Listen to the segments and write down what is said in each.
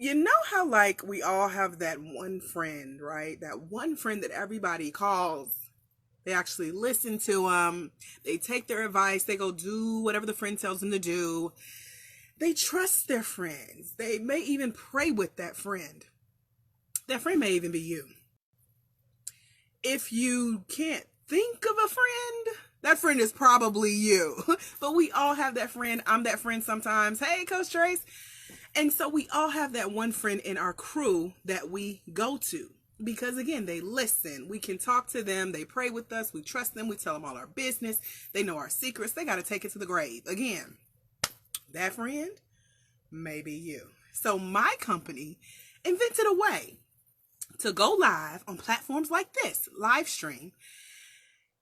You know how, like, we all have that one friend, right? That one friend that everybody calls. They actually listen to them. They take their advice. They go do whatever the friend tells them to do. They trust their friends. They may even pray with that friend. That friend may even be you. If you can't think of a friend, that friend is probably you. But we all have that friend. I'm that friend sometimes. Hey, Coach Trace. And so we all have that one friend in our crew that we go to. Because again, they listen. We can talk to them. They pray with us. We trust them. We tell them all our business. They know our secrets. They got to take it to the grave. Again, that friend may be you. So my company invented a way to go live on platforms like this, live stream,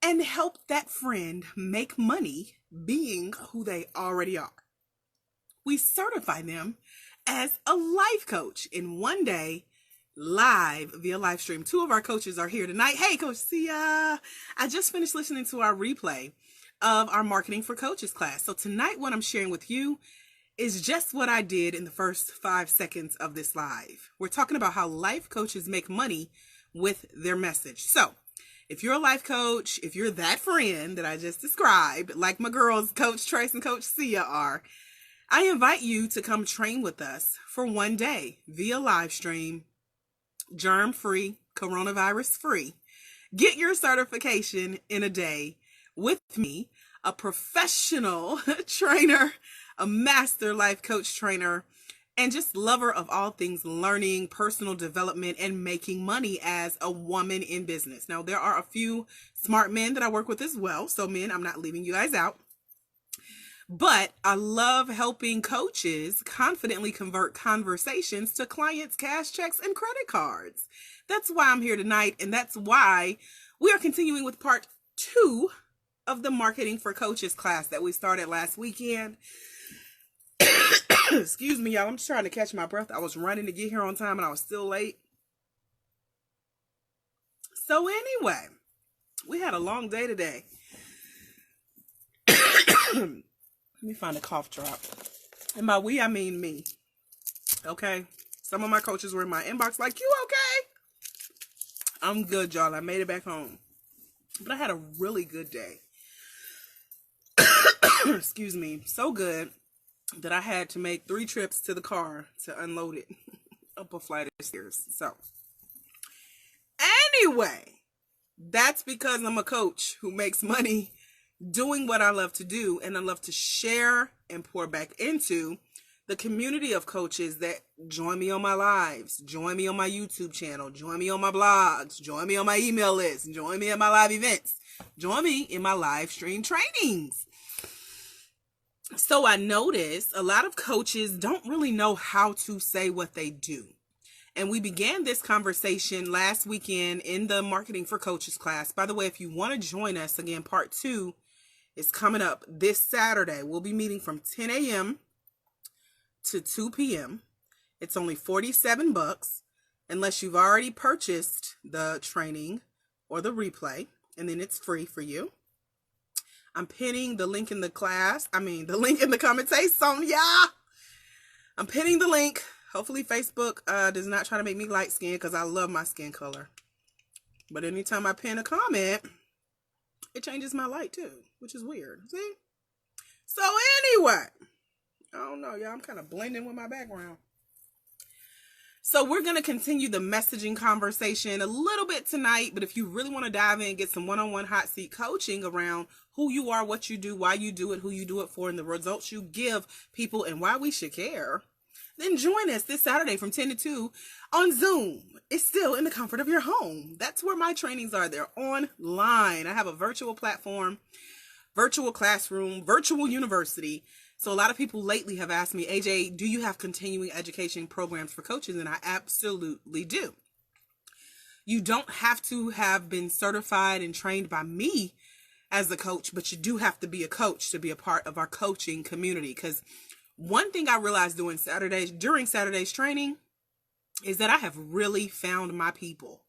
and help that friend make money being who they already are. We certify them as a life coach in one day, live via live stream. Two of our coaches are here tonight. Hey, Coach Sia. I just finished listening to our replay of our Marketing for Coaches class. So tonight, what I'm sharing with you is just what I did in the first 5 seconds of this live. We're talking about how life coaches make money with their message. So if you're a life coach, if you're that friend that I just described, like my girls, Coach Trace and Coach Sia are, I invite you to come train with us for one day via live stream, germ-free, coronavirus-free. Get your certification in a day with me, a professional trainer, a master life coach trainer, and just lover of all things learning, personal development, and making money as a woman in business. Now, there are a few smart men that I work with as well. So men, I'm not leaving you guys out. But I love helping coaches confidently convert conversations to clients' cash checks and credit cards. That's why I'm here tonight, and that's why we are continuing with part 2 of the Marketing for Coaches class that we started last weekend. Excuse me, y'all. I'm just trying to catch my breath. I was running to get here on time, and I was still late. So anyway, we had a long day today. Let me find a cough drop. And by we, I mean me. Okay? Some of my coaches were in my inbox like, you okay? I'm good, y'all. I made it back home. But I had a really good day. Excuse me. So good that I had to make 3 trips to the car to unload it up a flight of stairs. So, anyway, that's because I'm a coach who makes money doing what I love to do, and I love to share and pour back into the community of coaches that join me on my lives, join me on my YouTube channel, join me on my blogs, join me on my email list, join me at my live events, join me in my live stream trainings. So I noticed a lot of coaches don't really know how to say what they do. And we began this conversation last weekend in the Marketing for Coaches class. By the way, if you want to join us, again, part 2 is coming up this Saturday. We'll be meeting from 10 a.m. to 2 p.m. It's only $47 unless you've already purchased the training or the replay, and then it's free for you. I'm pinning the link in the the link in the commentation, yeah. I'm pinning the link. Hopefully Facebook does not try to make me light skinned because I love my skin color. But anytime I pin a comment, it changes my light too, which is weird. See? So anyway, I don't know, y'all. I'm kind of blending with my background. So we're going to continue the messaging conversation a little bit tonight. But if you really want to dive in and get some one-on-one hot seat coaching around who you are, what you do, why you do it, who you do it for, and the results you give people and why we should care, then join us this Saturday from 10 to 2 on Zoom. It's still in the comfort of your home. That's where my trainings are. They're online. I have a virtual platform, virtual classroom, virtual university. So a lot of people lately have asked me, AJ, do you have continuing education programs for coaches? And I absolutely do. You don't have to have been certified and trained by me as a coach, but you do have to be a coach to be a part of our coaching community. Because one thing I realized during Saturday's training is that I have really found my people.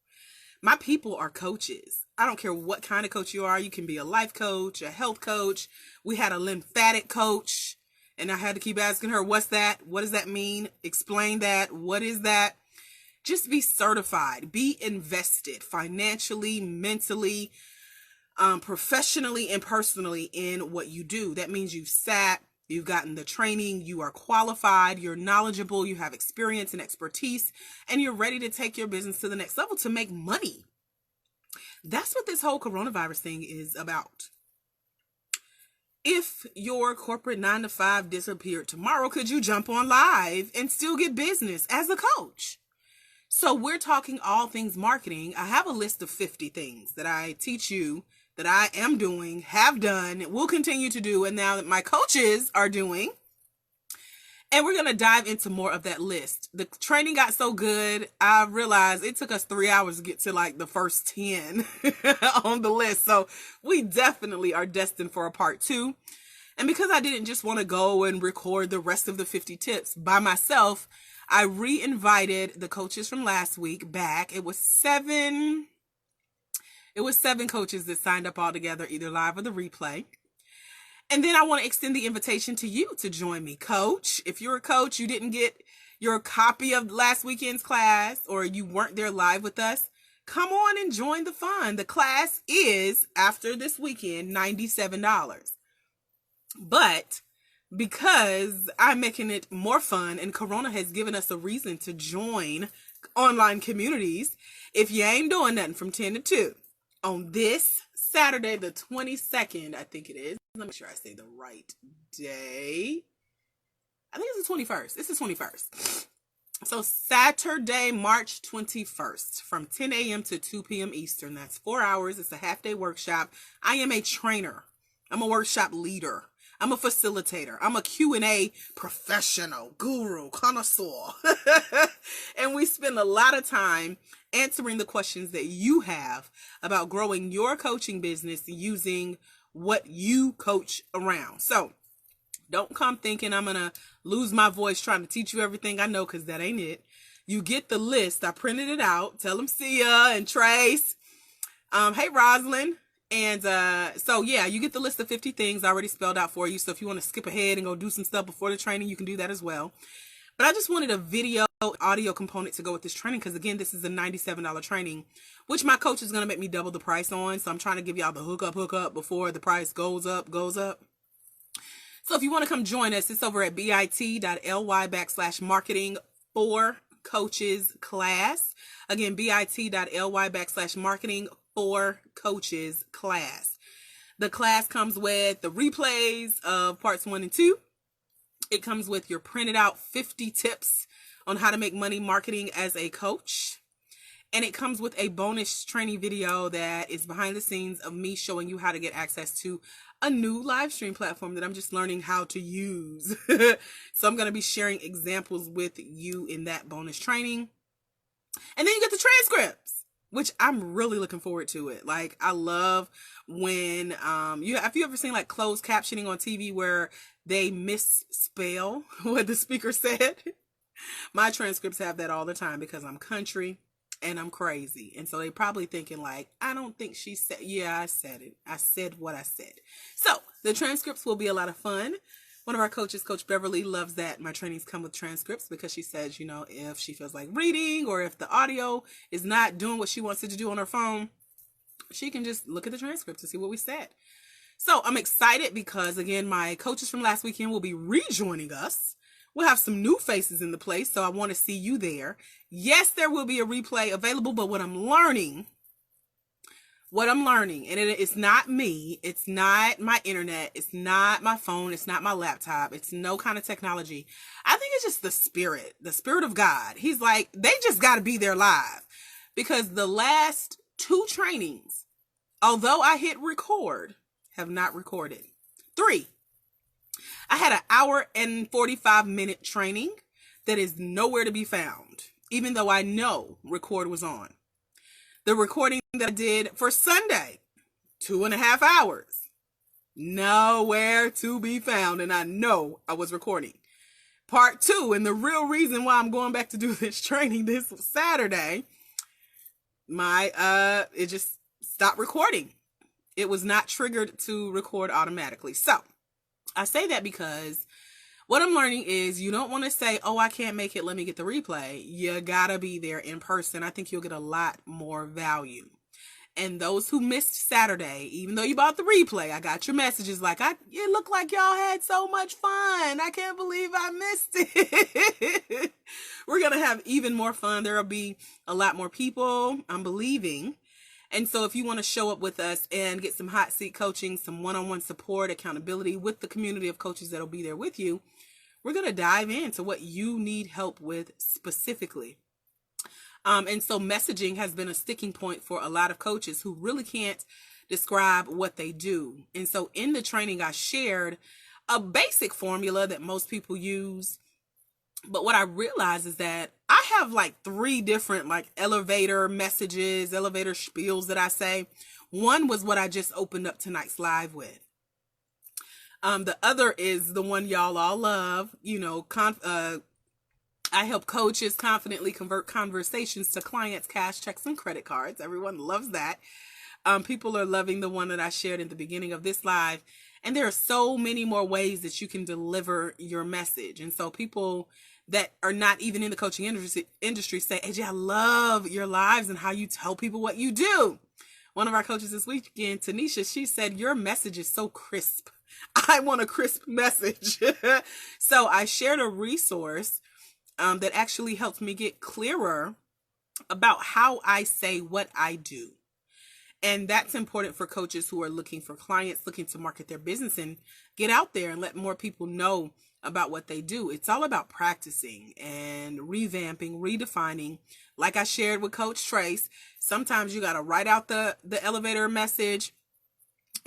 My people are coaches. I don't care what kind of coach you are. You can be a life coach, a health coach. We had a lymphatic coach. And I had to keep asking her, what's that? What does that mean? Explain that. What is that? Just be certified, be invested financially, mentally, professionally, and personally in what you do. That means you've sat, you've gotten the training, you are qualified, you're knowledgeable, you have experience and expertise, and you're ready to take your business to the next level to make money. That's what this whole coronavirus thing is about. If your corporate 9-to-5 disappeared tomorrow, could you jump on live and still get business as a coach? So we're talking all things marketing. I have a list of 50 things that I teach you, that I am doing, have done, will continue to do, and now that my coaches are doing. And we're going to dive into more of that list. The training got so good, I realized it took us 3 hours to get to like the first 10 on the list. So we definitely are destined for a part 2. And because I didn't just want to go and record the rest of the 50 tips by myself, I re-invited the coaches from last week back. It was seven coaches that signed up all together, either live or the replay. And then I want to extend the invitation to you to join me. Coach, if you're a coach, you didn't get your copy of last weekend's class, or you weren't there live with us, come on and join the fun. The class is, after this weekend, $97. But because I'm making it more fun and Corona has given us a reason to join online communities, if you ain't doing nothing from 10 to 2 on this Saturday, the 22nd, I think it is. Let me make sure I say the right day. I think it's the 21st. It's the 21st. So Saturday, March 21st from 10 a.m. to 2 p.m. Eastern. That's 4 hours. It's a half-day workshop. I am a trainer. I'm a workshop leader. I'm a facilitator. I'm a Q&A professional, guru, connoisseur. And we spend a lot of time answering the questions that you have about growing your coaching business using what you coach around. So don't come thinking I'm going to lose my voice trying to teach you everything I know, because that ain't it. You get the list. I printed it out. Tell them Sia and Trace. Hey, Rosalind. And so, yeah, you get the list of 50 things already spelled out for you. So if you want to skip ahead and go do some stuff before the training, you can do that as well. But I just wanted a video audio component to go with this training, because, again, this is a $97 training, which my coach is going to make me double the price on. So I'm trying to give y'all the hook up before the price goes up. So if you want to come join us, it's over at bit.ly/marketing for coaches class. Again, bit.ly/marketing for coaches class. The class comes with the replays of parts 1 and 2. It comes with your printed out 50 tips on how to make money marketing as a coach. And it comes with a bonus training video that is behind the scenes of me showing you how to get access to a new live stream platform that I'm just learning how to use. So I'm going to be sharing examples with you in that bonus training. And then you get the transcripts, which I'm really looking forward to it. Like, I love when, have you ever seen like closed captioning on TV where they misspell what the speaker said? My transcripts have that all the time because I'm country and I'm crazy. And so they probably thinking like, I don't think she said, yeah, I said it. I said what I said. So the transcripts will be a lot of fun. One of our coaches, Coach Beverly, loves that my trainings come with transcripts, because she says, you know, if she feels like reading or if the audio is not doing what she wants it to do on her phone, she can just look at the transcripts to see what we said. So I'm excited because, again, my coaches from last weekend will be rejoining us. We'll have some new faces in the place, so I want to see you there. Yes, there will be a replay available, but what I'm learning, and it's not me, it's not my internet, it's not my phone, it's not my laptop, it's no kind of technology. I think it's just the spirit of God. He's like, they just got to be there live, because the last 2 trainings, although I hit record, have not recorded. 3. I had an hour and 45-minute training that is nowhere to be found, even though I know record was on. The recording that I did for Sunday, 2.5 hours, nowhere to be found, and I know I was recording. Part 2, and the real reason why I'm going back to do this training this Saturday, it just stopped recording. It was not triggered to record automatically. So I say that because What I'm learning is you don't want to say, oh, I can't make it, let me get the replay. You gotta be there in person. I think you'll get a lot more value. And those who missed Saturday, even though you bought the replay, I got your messages like, it looked like y'all had so much fun. I can't believe I missed it. We're going to have even more fun. There will be a lot more people, I'm believing. And so if you want to show up with us and get some hot seat coaching, some one-on-one support, accountability with the community of coaches that'll be there with you, we're going to dive into what you need help with specifically. And so messaging has been a sticking point for a lot of coaches who really can't describe what they do. And so in the training, I shared a basic formula that most people use. But what I realized is that I have like 3 different like elevator messages, elevator spiels that I say. One was what I just opened up tonight's live with. The other is the one y'all all love, I help coaches confidently convert conversations to clients' cash checks and credit cards. Everyone loves that. People are loving the one that I shared in the beginning of this live. And there are so many more ways that you can deliver your message. And so people that are not even in the coaching industry say, AJ, I love your lives and how you tell people what you do. One of our coaches this weekend, Tanisha, she said, your message is so crisp. I want a crisp message. So I shared a resource that actually helps me get clearer about how I say what I do. And that's important for coaches who are looking for clients, looking to market their business and get out there and let more people know about what they do. It's all about practicing and revamping, redefining. Like I shared with Coach Trace, sometimes you got to write out the elevator message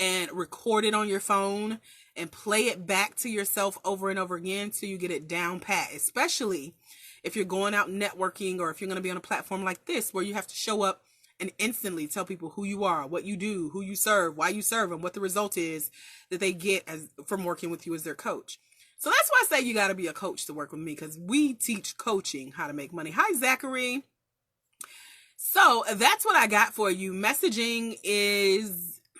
and record it on your phone and play it back to yourself over and over again till you get it down pat, especially if you're going out networking or if you're going to be on a platform like this where you have to show up and instantly tell people who you are, what you do, who you serve, why you serve, and what the result is that they get from working with you as their coach. So that's why I say you got to be a coach to work with me, because we teach coaching how to make money. Hi, Zachary. So that's what I got for you. Messaging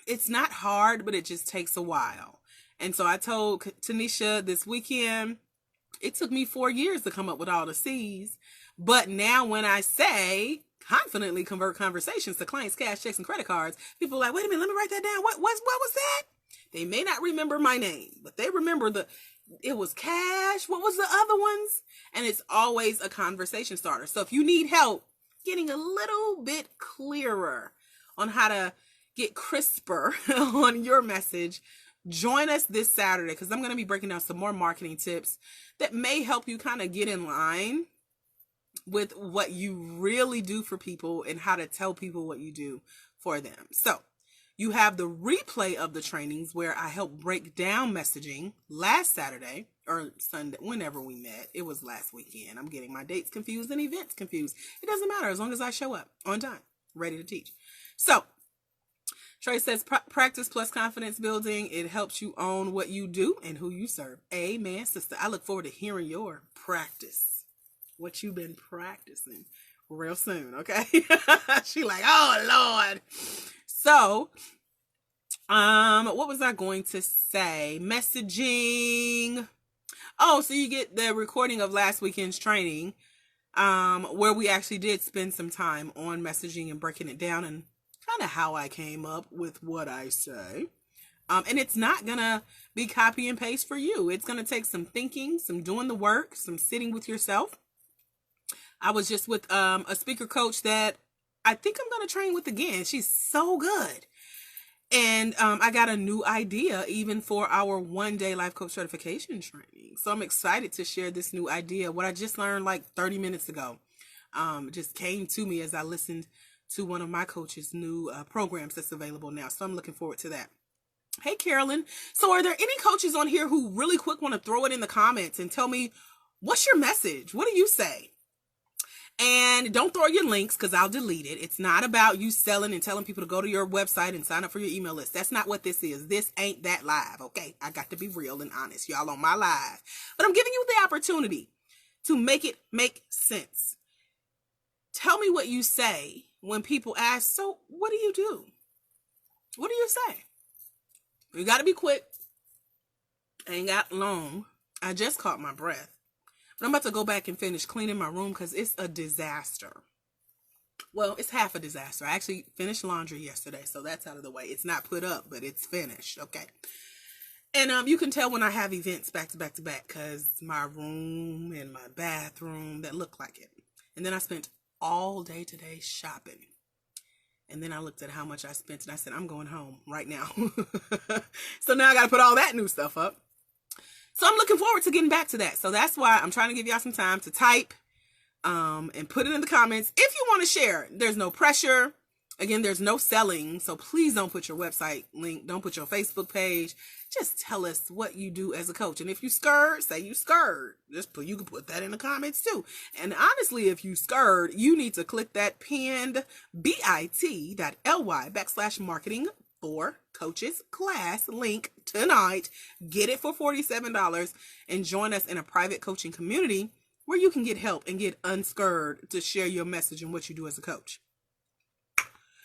it's not hard, but it just takes a while. And so I told Tanisha this weekend, it took me 4 years to come up with all the C's. But now when I say confidently convert conversations to clients, cash, checks, and credit cards, people are like, wait a minute, let me write that down. What was that? They may not remember my name, but they remember it was cash. What was the other ones? And it's always a conversation starter. So if you need help getting a little bit clearer on how to get crisper on your message, join us this Saturday, because I'm going to be breaking down some more marketing tips that may help you kind of get in line with what you really do for people and how to tell people what you do for them. So you have the replay of the trainings where I helped break down messaging last Saturday or Sunday, whenever we met. It was last weekend. I'm getting my dates confused and events confused. It doesn't matter as long as I show up on time, ready to teach. So Trey says, practice plus confidence building. It helps you own what you do and who you serve. Amen, sister. I look forward to hearing your practice, what you've been practicing real soon, okay? She like, oh, Lord. So, what was I going to say? Messaging. Oh, so you get the recording of last weekend's training, where we actually did spend some time on messaging and breaking it down and kind of how I came up with what I say. And it's not going to be copy and paste for you. It's going to take some thinking, some doing the work, some sitting with yourself. I was just with a speaker coach that I think I'm going to train with again. She's so good. And I got a new idea even for our one-day life coach certification training. So I'm excited to share this new idea. What I just learned like 30 minutes ago just came to me as I listened to one of my coach's new programs that's available now. So I'm looking forward to that. Hey, Carolyn. So are there any coaches on here who really quick want to throw it in the comments and tell me, what's your message? What do you say? And don't throw your links because I'll delete it. It's not about you selling and telling people to go to your website and sign up for your email list. That's not what this is. This ain't that live, okay? I got to be real and honest. Y'all on my live. But I'm giving you the opportunity to make it make sense. Tell me what you say when people ask, so what do you do? What do you say? You got to be quick. Ain't got long. I just caught my breath. But I'm about to go back and finish cleaning my room because it's a disaster. Well, it's half a disaster. I actually finished laundry yesterday, so that's out of the way. It's not put up, but it's finished. Okay. And you can tell when I have events back to back to back because my room and my bathroom that look like it. And then I spent all day today shopping. And then I looked at how much I spent and I said, I'm going home right now. So now I got to put all that new stuff up. So I'm looking forward to getting back to that. So that's why I'm trying to give y'all some time to type and put it in the comments. If you want to share, there's no pressure. Again, there's no selling. So please don't put your website link. Don't put your Facebook page. Just tell us what you do as a coach. And if you scared, say you scared. You can put that in the comments too. And honestly, if you scared, you need to click that pinned bit.ly/marketing for coaches class link tonight. Get it for $47 and join us in a private coaching community where you can get help and get unscared to share your message and what you do as a coach.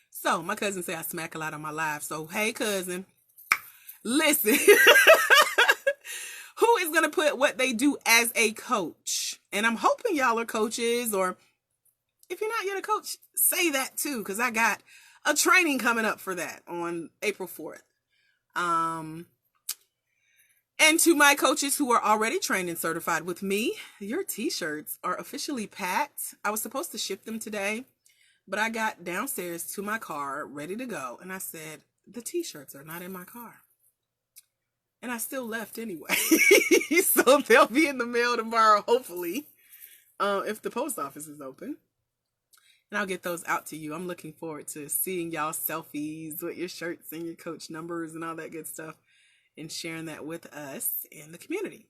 So my cousin say I smack a lot on my live. So hey cousin, listen, who is going to put what they do as a coach? And I'm hoping y'all are coaches, or if you're not yet a coach, say that too. Cause I got a training coming up for that on April 4th. And to my coaches who are already trained and certified with me, your t-shirts are officially packed. I was supposed to ship them today, but I got downstairs to my car ready to go. And I said, the t-shirts are not in my car. And I still left anyway. So they'll be in the mail tomorrow, hopefully, if the post office is open. And I'll get those out to you. I'm looking forward to seeing y'all selfies with your shirts and your coach numbers and all that good stuff and sharing that with us in the community.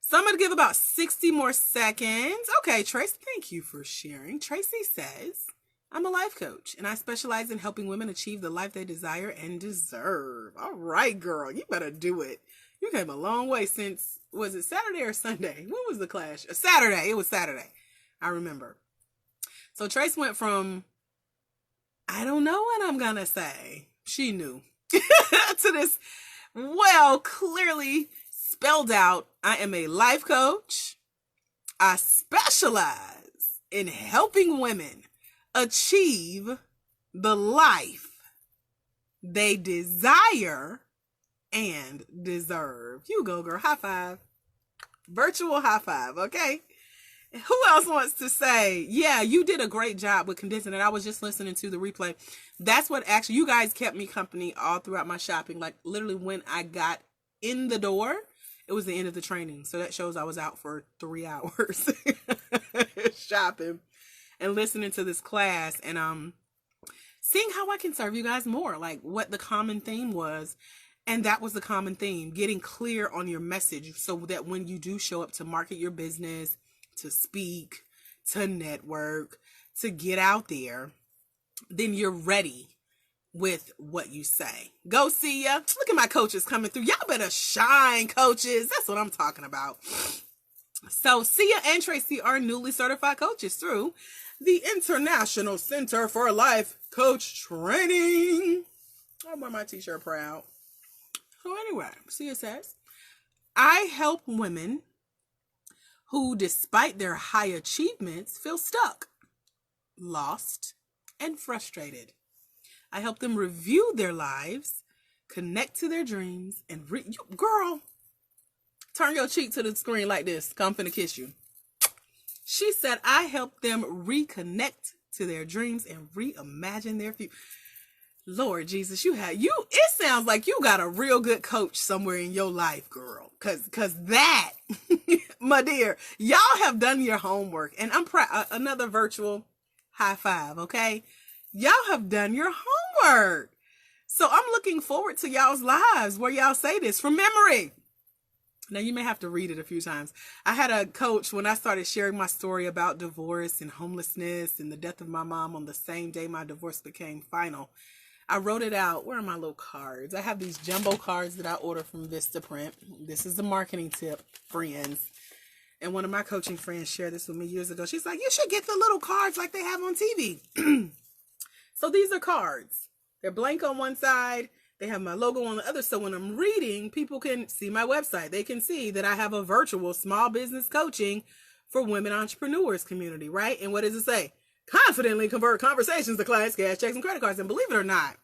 So I'm going to give about 60 more seconds. Okay, Tracy, thank you for sharing. Tracy says, I'm a life coach and I specialize in helping women achieve the life they desire and deserve. All right, girl, you better do it. You came a long way since, was it Saturday or Sunday? When was the clash? Saturday. It was Saturday. I remember. So Trace went from, I don't know what I'm going to say. She knew. To this, well, clearly spelled out, I am a life coach. I specialize in helping women achieve the life they desire and deserve. You go, girl. High five. Virtual high five, okay? Who else wants to say, yeah, you did a great job with condensing it. I was just listening to the replay. That's what actually, you guys kept me company all throughout my shopping. Like literally when I got in the door, it was the end of the training. So that shows I was out for 3 hours shopping and listening to this class and seeing how I can serve you guys more, like what the common theme was. And that was the common theme, getting clear on your message so that when you do show up to market your business, to speak, to network, to get out there, then you're ready with what you say. Go see ya. Look at my coaches coming through. Y'all better shine, coaches. That's what I'm talking about. So Sia and Tracy are newly certified coaches through the International Center for Life Coach Training. I wear my t-shirt proud. So anyway, Sia says, I help women who, despite their high achievements, feel stuck, lost, and frustrated. I help them review their lives, connect to their dreams, and girl, turn your cheek to the screen like this. I'm finna kiss you. She said, I help them reconnect to their dreams and reimagine their future. Lord Jesus, it sounds like you got a real good coach somewhere in your life, girl. Cause that, my dear, y'all have done your homework. And I'm proud. Another virtual high five, okay? Y'all have done your homework. So I'm looking forward to y'all's lives where y'all say this from memory. Now, you may have to read it a few times. I had a coach when I started sharing my story about divorce and homelessness and the death of my mom on the same day my divorce became final. I wrote it out. Where are my little cards? I have these jumbo cards that I ordered from Vistaprint. This is the marketing tip, friends. And one of my coaching friends shared this with me years ago. She's like, you should get the little cards like they have on TV. So these are cards. They're blank on one side. They have my logo on the other. So when I'm reading, people can see my website. They can see that I have a virtual small business coaching for women entrepreneurs community, right? And what does it say? Confidently convert conversations to clients, cash checks, and credit cards. And believe it or not,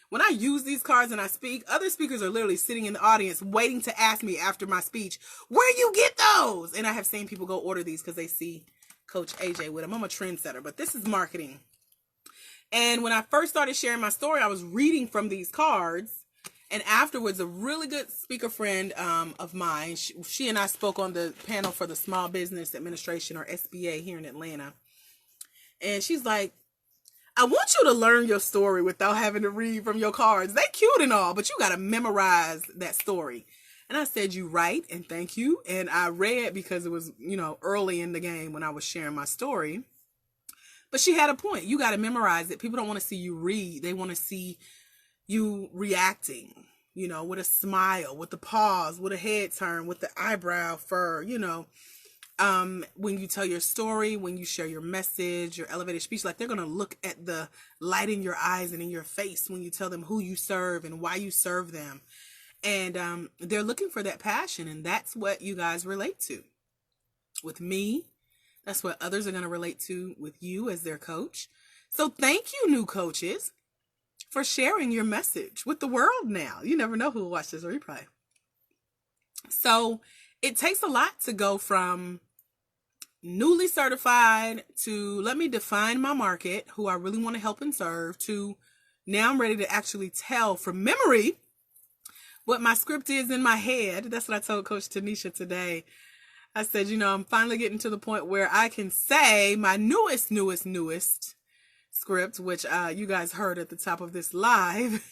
when I use these cards and I speak, other speakers are literally sitting in the audience waiting to ask me after my speech, where you get those? And I have seen people go order these because they see Coach AJ with them. I'm a trendsetter, but this is marketing. And when I first started sharing my story, I was reading from these cards. And afterwards, a really good speaker friend of mine, she and I spoke on the panel for the Small Business Administration, or SBA, here in Atlanta. And she's like, I want you to learn your story without having to read from your cards. They cute and all, but you got to memorize that story. And I said, you right, and thank you. And I read because it was, early in the game when I was sharing my story. But she had a point. You got to memorize it. People don't want to see you read. They want to see you reacting, with a smile, with a pause, with a head turn, with the eyebrow fur, when you tell your story, when you share your message, your elevated speech, like they're going to look at the light in your eyes and in your face when you tell them who you serve and why you serve them. And they're looking for that passion. And that's what you guys relate to with me. That's what others are going to relate to with you as their coach. So thank you, new coaches, for sharing your message with the world now. You never know who will watch this replay. So it takes a lot to go from newly certified to let me define my market, who I really want to help and serve, to now I'm ready to actually tell from memory what my script is in my head. That's what I told Coach Tanisha today. I said, I'm finally getting to the point where I can say my newest script, which you guys heard at the top of this live.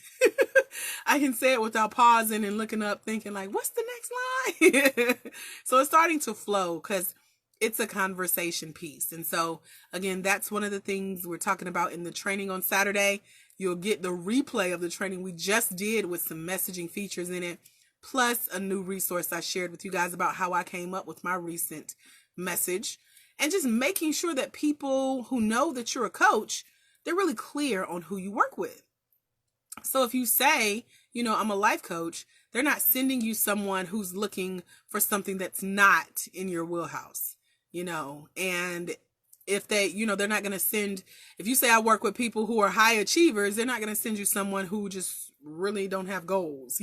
I can say it without pausing and looking up thinking like, what's the next line? So it's starting to flow because it's a conversation piece. And so again, that's one of the things we're talking about in the training on Saturday. You'll get the replay of the training we just did with some messaging features in it, plus a new resource I shared with you guys about how I came up with my recent message, and just making sure that people who know that you're a coach, they're really clear on who you work with. So if you say, I'm a life coach, they're not sending you someone who's looking for something that's not in your wheelhouse, and if they, they're not going to send, if you say I work with people who are high achievers, they're not going to send you someone who just really don't have goals,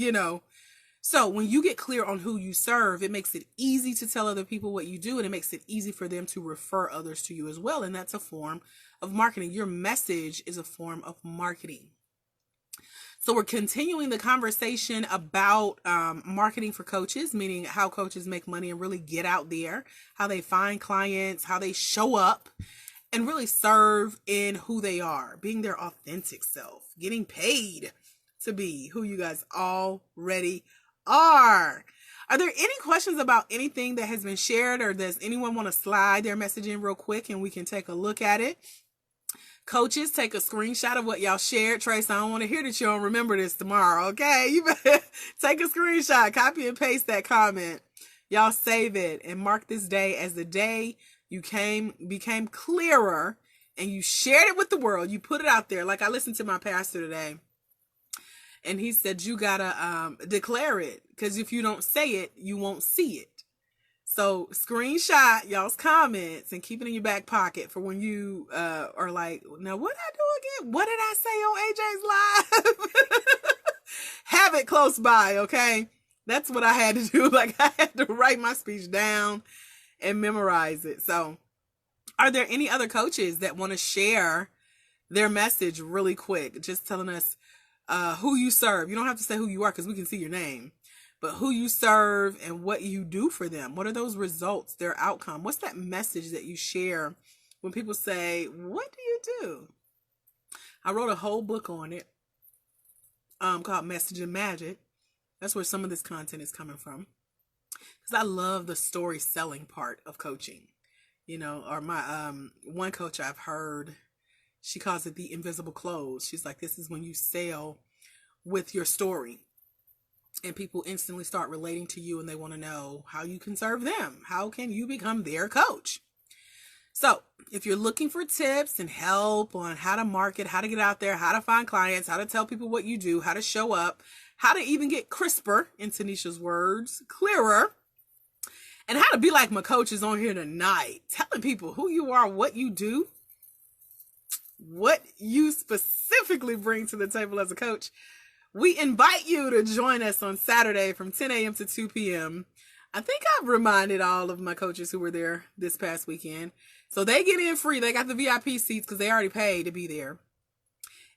So when you get clear on who you serve, it makes it easy to tell other people what you do, and it makes it easy for them to refer others to you as well. And that's a form of marketing. Your message is a form of marketing. So we're continuing the conversation about marketing for coaches, meaning how coaches make money and really get out there, how they find clients, how they show up and really serve in who they are, being their authentic self, getting paid to be who you guys already are. Are there any questions about anything that has been shared, or does anyone want to slide their message in real quick and we can take a look at it? Coaches, take a screenshot of what y'all shared. Trace, I don't want to hear that you don't remember this tomorrow, okay? You better take a screenshot, copy and paste that comment. Y'all save it and mark this day as the day you became clearer and you shared it with the world. You put it out there. Like I listened to my pastor today, and he said, you gotta declare it, because if you don't say it, you won't see it. So screenshot y'all's comments and keep it in your back pocket for when you are like, now what did I do again? What did I say on AJ's live? Have it close by, okay? That's what I had to do. Like I had to write my speech down and memorize it. So are there any other coaches that want to share their message really quick? Just telling us who you serve. You don't have to say who you are because we can see your name, but who you serve and what you do for them. What are those results, their outcome? What's that message that you share when people say, what do you do? I wrote a whole book on it called Message and Magic. That's where some of this content is coming from, because I love the story selling part of coaching, or my one coach I've heard, she calls it the invisible close. She's like, this is when you sell with your story and people instantly start relating to you and they want to know how you can serve them. How can you become their coach? So If you're looking for tips and help on how to market, how to get out there, how to find clients, how to tell people what you do, how to show up, how to even get crisper, in Tanisha's words, clearer, and how to be like my coaches on here tonight, telling people who you are, what you do, what you specifically bring to the table as a coach, we invite you to join us on Saturday from 10 a.m. to 2 p.m. I think I've reminded all of my coaches who were there this past weekend. So they get in free. They got the VIP seats because they already paid to be there.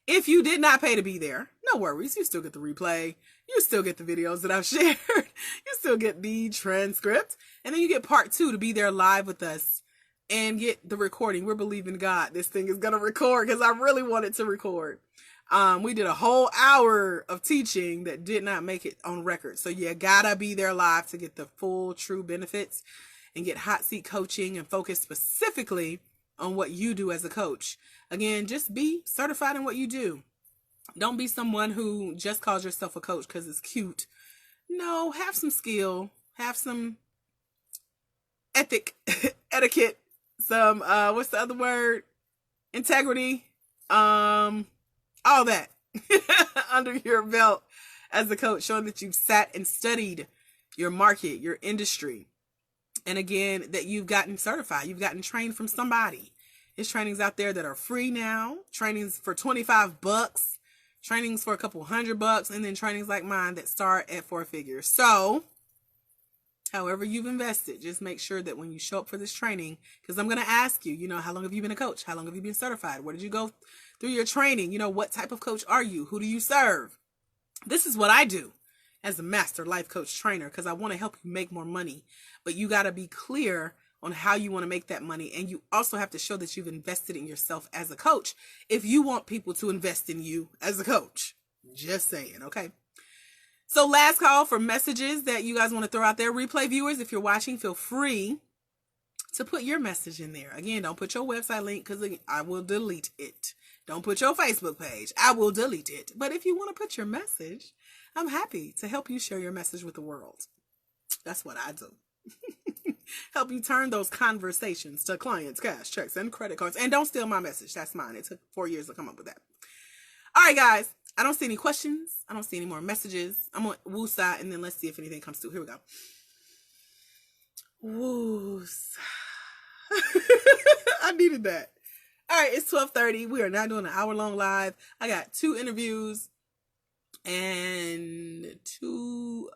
If you did not pay to be there, no worries. You still get the replay. You still get the videos that I've shared. You still get the transcript. And then you get part 2 to be there live with us and get the recording. We're believing God this thing is going to record because I really wanted to record. We did a whole hour of teaching that did not make it on record. So you gotta be there live to get the full true benefits and get hot seat coaching and focus specifically on what you do as a coach. Again, just be certified in what you do. Don't be someone who just calls yourself a coach because it's cute. No, have some skill, have some etiquette, some, what's the other word? Integrity, all that under your belt as a coach, showing that you've sat and studied your market, your industry. And again, that you've gotten certified, you've gotten trained from somebody. There's trainings out there that are free now, trainings for $25, trainings for a couple $100, and then trainings like mine that start at 4 figures. So however you've invested, just make sure that when you show up for this training, because I'm going to ask you, how long have you been a coach? How long have you been certified? Where did you go through your training? What type of coach are you? Who do you serve? This is what I do as a master life coach trainer because I want to help you make more money. But you got to be clear on how you want to make that money. And you also have to show that you've invested in yourself as a coach if you want people to invest in you as a coach. Just saying, okay? So last call for messages that you guys want to throw out there. Replay viewers, if you're watching, feel free to put your message in there. Again, don't put your website link because I will delete it. Don't put your Facebook page. I will delete it. But if you want to put your message, I'm happy to help you share your message with the world. That's what I do. Help you turn those conversations to clients, cash, checks, and credit cards. And don't steal my message. That's mine. It took 4 years to come up with that. All right, guys. I don't see any questions. I don't see any more messages. I'm on woosah, and then let's see if anything comes through. Here we go. Woosah. I needed that. All right, it's 12:30. We are now doing an hour-long live. I got 2 interviews and 2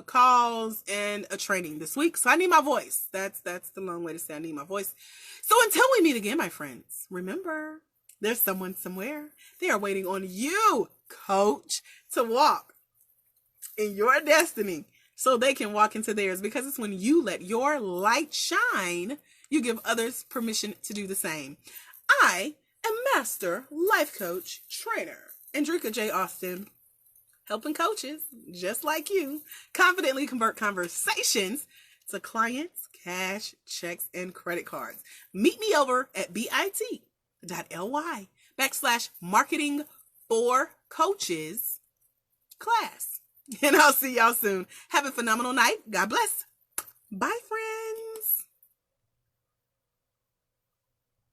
calls and a training this week. So I need my voice. That's the long way to say I need my voice. So until we meet again, my friends, remember, there's someone somewhere. They are waiting on you, coach, to walk in your destiny so they can walk into theirs, because it's when you let your light shine, you give others permission to do the same. I am Master Life Coach Trainer Andrika J. Austin, helping coaches just like you confidently convert conversations to clients, cash, checks, and credit cards. Meet me over at bit.ly/marketing for coaches class. And I'll see y'all soon. Have a phenomenal night. God bless. Bye, friends.